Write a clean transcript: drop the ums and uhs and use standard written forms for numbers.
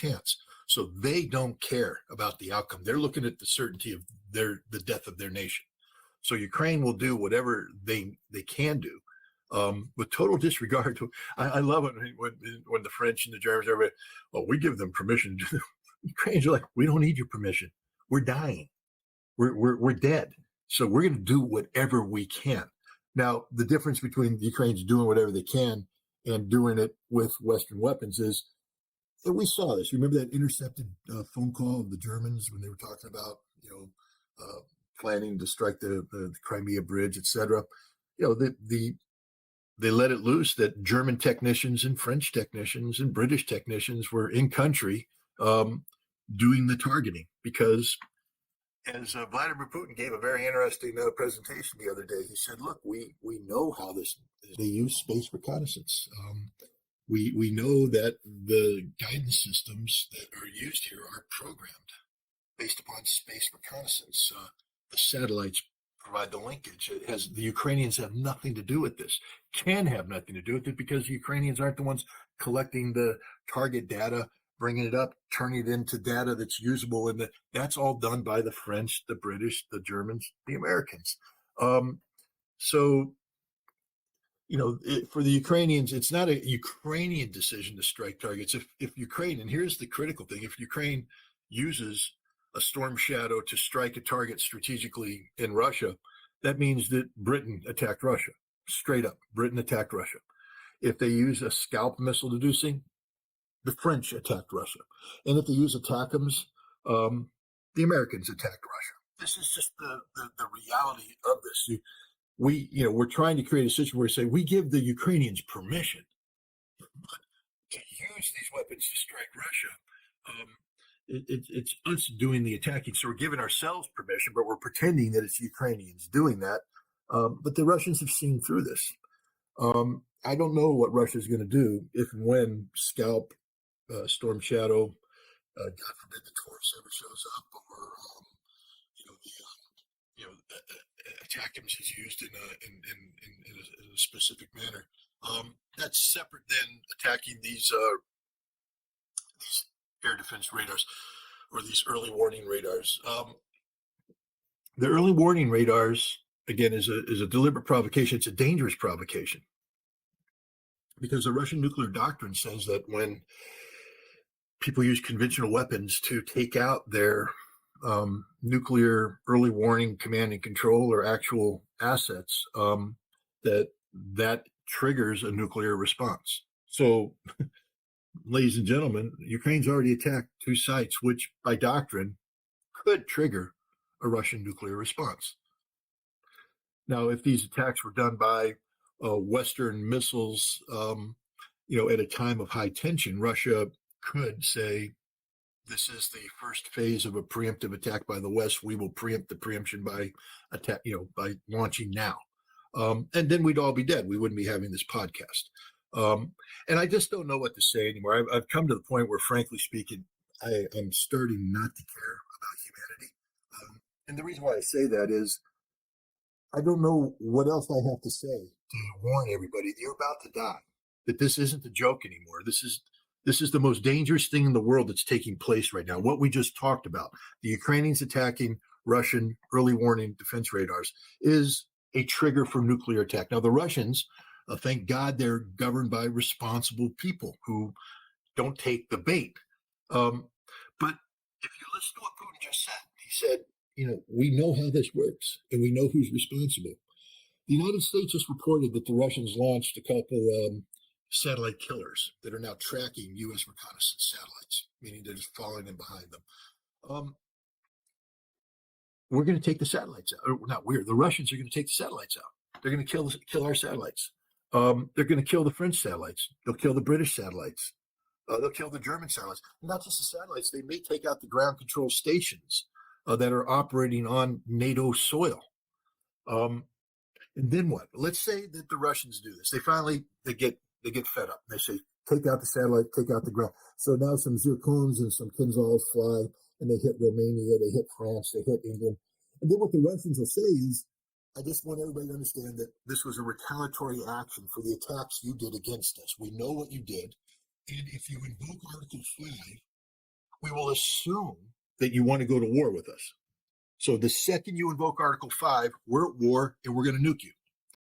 chance. So they don't care about the outcome. They're looking at the certainty of the death of their nation. So Ukraine will do whatever they can do, with total disregard to. I love it when the French and the Germans are, well, we give them permission. Ukrainians are like, we don't need your permission. We're dying. We're dead. So we're going to do whatever we can. Now, the difference between the Ukrainians doing whatever they can and doing it with Western weapons is, and we saw this. Remember that intercepted phone call of the Germans when they were talking about, planning to strike the Crimea bridge, et cetera. They let it loose that German technicians and French technicians and British technicians were in country doing the targeting because, as Vladimir Putin gave a very interesting presentation the other day, he said, look, we know how this is. They use space reconnaissance. We know that the guidance systems that are used here are programmed based upon space reconnaissance. The satellites provide the linkage. The Ukrainians have nothing to do with this, can have nothing to do with it, because the Ukrainians aren't the ones collecting the target data, bringing it up, turning it into data that's usable. And that's all done by the French, the British, the Germans, the Americans. For the Ukrainians, it's not a Ukrainian decision to strike targets. If Ukraine, and here's the critical thing, if Ukraine uses a storm shadow to strike a target strategically in Russia, that means that Britain attacked Russia. Straight up, Britain attacked Russia. If they use a scalp missile to do something, the French attacked Russia. And if they use ATACMS, the Americans attacked Russia. This is just the reality of this. We're trying to create a situation where we say we give the Ukrainians permission to use these weapons to strike Russia. It's us doing the attacking. So we're giving ourselves permission, but we're pretending that it's Ukrainians doing that. But the Russians have seen through this. I don't know what Russia's going to do if and when Scalp, Storm Shadow, God forbid the Taurus ever shows up, or ATACMS is used in a specific manner. That's separate than attacking these air defense radars or these early warning radars. The early warning radars, again, is a deliberate provocation. It's a dangerous provocation because the Russian nuclear doctrine says that when people use conventional weapons to take out their nuclear early warning command and control or actual assets, that triggers a nuclear response. So, ladies and gentlemen, Ukraine's already attacked 2 sites, which by doctrine could trigger a Russian nuclear response. Now, if these attacks were done by Western missiles, at a time of high tension, Russia could say, this is the first phase of a preemptive attack by the West. We will preempt the preemption by attack, by launching now. And then we'd all be dead. We wouldn't be having this podcast. And I just don't know what to say anymore. I've come to the point where, frankly speaking, I'm starting not to care about humanity. And the reason why I say that is I don't know what else I have to say to warn everybody that you're about to die, that this isn't a joke anymore. This is the most dangerous thing in the world that's taking place right now. What we just talked about, the Ukrainians attacking Russian early warning defense radars, is a trigger for nuclear attack. Now, the Russians, thank God, they're governed by responsible people who don't take the bait. But if you listen to what Putin just said, he said, we know how this works and we know who's responsible. The United States just reported that the Russians launched a couple satellite killers that are now tracking U.S. reconnaissance satellites, meaning they're just following in behind them. We're going to take the satellites out. The Russians are going to take the satellites out. They're going to kill our satellites. They're going to kill the French satellites. They'll kill the British satellites. They'll kill the German satellites. Not just the satellites. They may take out the ground control stations that are operating on NATO soil. And then what? Let's say that the Russians do this. They get fed up. They say, take out the satellite, take out the ground. So now some Zircons and some Kinzhals fly, and they hit Romania, they hit France, they hit England. And then what the Russians will say is, I just want everybody to understand that this was a retaliatory action for the attacks you did against us. We know what you did. And if you invoke Article 5 we will assume that you want to go to war with us. So the second you invoke Article 5, we're at war and we're going to nuke you.